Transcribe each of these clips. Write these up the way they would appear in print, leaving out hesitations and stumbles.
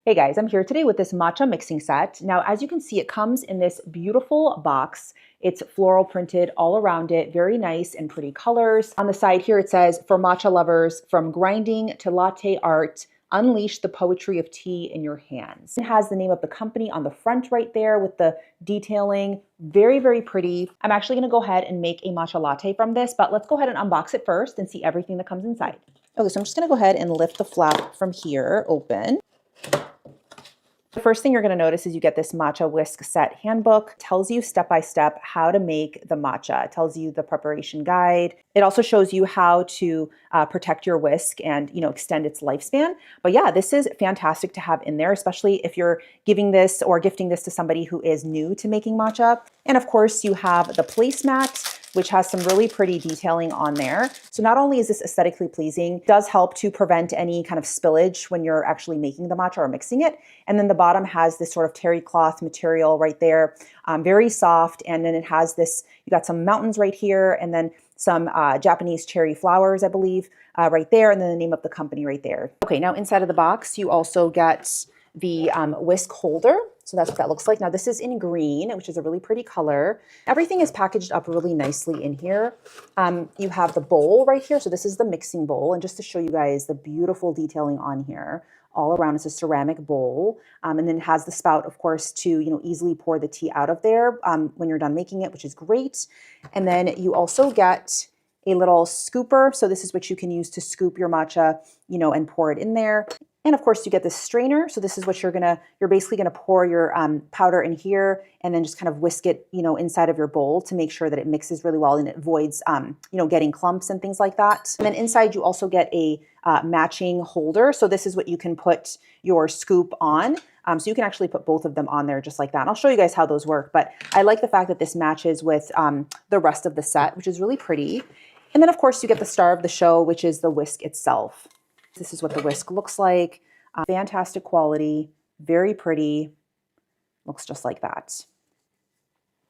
Hey guys, I'm here today with this matcha mixing set. Now, as you can see, it comes in this beautiful box. It's floral printed all around it, very nice and pretty colors. On the side here, it says, for matcha lovers, from grinding to latte art, unleash the poetry of tea in your hands. It has the name of the company on the front right there with the detailing. Very, very pretty. I'm actually gonna go ahead and make a matcha latte from this, but let's go ahead and unbox it first and see everything that comes inside. Okay, so I'm just gonna go ahead and lift the flap from here open. The first thing you're going to notice is you get this matcha whisk set handbook. It tells you step by step how to make the matcha. It tells you the preparation guide. It also shows you how to protect your whisk and extend its lifespan. But yeah, this is fantastic to have in there, especially if you're giving this or gifting this to somebody who is new to making matcha. And of course, you have the placemat, which has some really pretty detailing on there. So not only is this aesthetically pleasing, it does help to prevent any kind of spillage when you're actually making the matcha or mixing it. And then the bottom has this sort of terry cloth material right there, very soft. And then it has this, you got some mountains right here, and then some Japanese cherry flowers, I believe, right there, and then the name of the company right there. Okay, now inside of the box, you also get the whisk holder. So that's what that looks like. Now this is in green, which is a really pretty color. Everything is packaged up really nicely in here. You have the bowl right here. So this is the mixing bowl. And just to show you guys the beautiful detailing on here, all around it's a ceramic bowl. And then it has the spout, of course, to easily pour the tea out of there when you're done making it, which is great. And then you also get a little scooper. So this is what you can use to scoop your matcha, and pour it in there. And of course you get this strainer. So this is what you're basically gonna pour your powder in here and then just kind of whisk it, inside of your bowl to make sure that it mixes really well and it avoids, getting clumps and things like that. And then inside you also get a matching holder. So this is what you can put your scoop on. So you can actually put both of them on there just like that. And I'll show you guys how those work, but I like the fact that this matches with the rest of the set, which is really pretty. And then of course you get the star of the show, which is the whisk itself. This is what the whisk looks like. Fantastic quality, very pretty, looks just like that.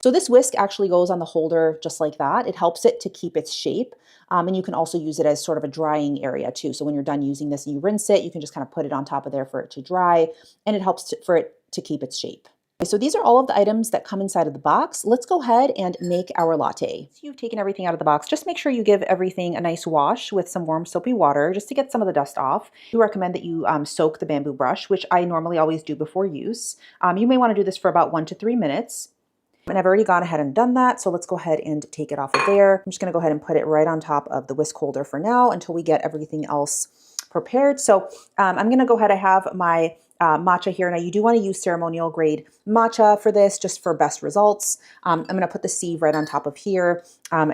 So this whisk actually goes on the holder just like that. It helps it to keep its shape. And you can also use it as sort of a drying area too. So when you're done using this and you rinse it, you can just kind of put it on top of there for it to dry, and it helps for it to keep its shape. So these are all of the items that come inside of the box. Let's go ahead and make our latte. So you've taken everything out of the box. Just make sure you give everything a nice wash with some warm soapy water just to get some of the dust off. We recommend that you soak the bamboo brush, which I normally always do before use. You may want to do this for about 1 to 3 minutes. And I've already gone ahead and done that. So let's go ahead and take it off of there. I'm just going to go ahead and put it right on top of the whisk holder for now until we get everything else prepared. So I'm going to go ahead. I have my matcha here. Now you do want to use ceremonial grade matcha for this, just for best results. I'm going to put the sieve right on top of here.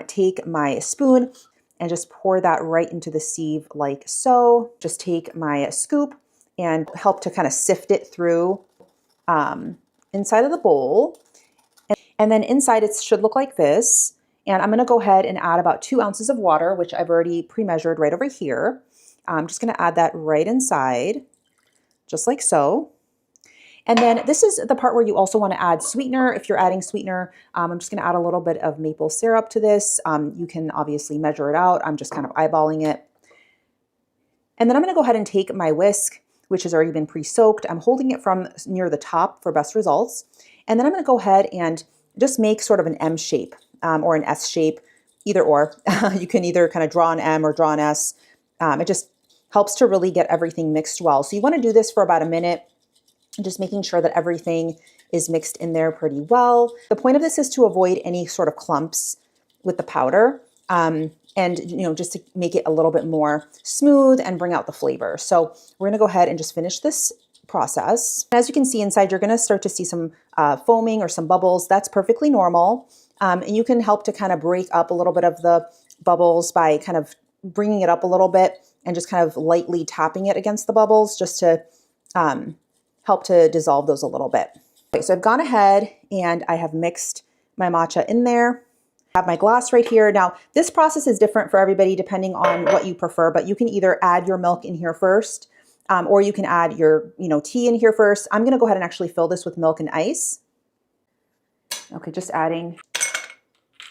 Take my spoon and just pour that right into the sieve like so. Just take my scoop and help to kind of sift it through inside of the bowl. And then inside it should look like this. And I'm going to go ahead and add about 2 ounces of water, which I've already pre-measured right over here. I'm just going to add that right inside, just like so. And then this is the part where you also want to add sweetener. If you're adding sweetener, I'm just going to add a little bit of maple syrup to this. You can obviously measure it out. I'm just kind of eyeballing it. And then I'm going to go ahead and take my whisk, which has already been pre-soaked. I'm holding it from near the top for best results. And then I'm going to go ahead and just make sort of an M shape or an S shape, either or. You can either kind of draw an M or draw an S. It just helps to really get everything mixed well. So you want to do this for about a minute, just making sure that everything is mixed in there pretty well. The point of this is to avoid any sort of clumps with the powder and just to make it a little bit more smooth and bring out the flavor. So we're going to go ahead and just finish this process. As you can see inside, you're going to start to see some foaming or some bubbles. That's perfectly normal. And you can help to kind of break up a little bit of the bubbles by kind of bringing it up a little bit and just kind of lightly tapping it against the bubbles just to help to dissolve those a little bit. Okay, so I've gone ahead and I have mixed my matcha in there. I have my glass right here. Now, this process is different for everybody depending on what you prefer, but you can either add your milk in here first or you can add your tea in here first. I'm going to go ahead and actually fill this with milk and ice. Okay, just adding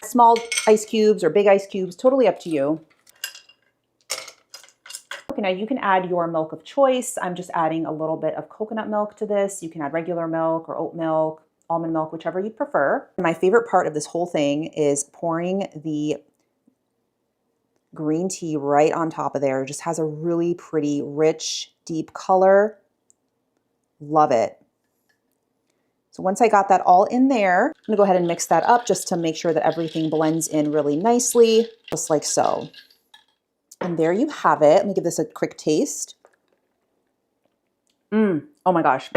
small ice cubes or big ice cubes, totally up to you. Okay, now you can add your milk of choice. I'm just adding a little bit of coconut milk to this. You can add regular milk or oat milk, almond milk, whichever you prefer. My favorite part of this whole thing is pouring the green tea right on top of there. It just has a really pretty, rich, deep color. Love it. So once I got that all in there, I'm gonna go ahead and mix that up just to make sure that everything blends in really nicely, just like so. And there you have it. Let me give this a quick taste. Oh my gosh.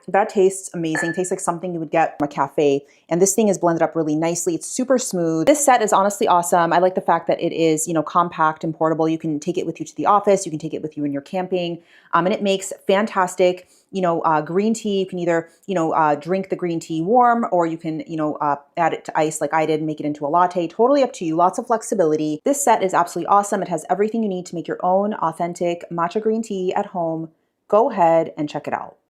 That tastes amazing. Tastes like something you would get from a cafe. And this thing is blended up really nicely. It's super smooth. This set is honestly awesome. I like the fact that it is, you know, compact and portable. You can take it with you to the office. You can take it with you when you're camping. And it makes fantastic, you know, green tea. You can either, you know, drink the green tea warm, or you can, you know, add it to ice like I did and make it into a latte. Totally up to you. Lots of flexibility. This set is absolutely awesome. It has everything you need to make your own authentic matcha green tea at home. Go ahead and check it out.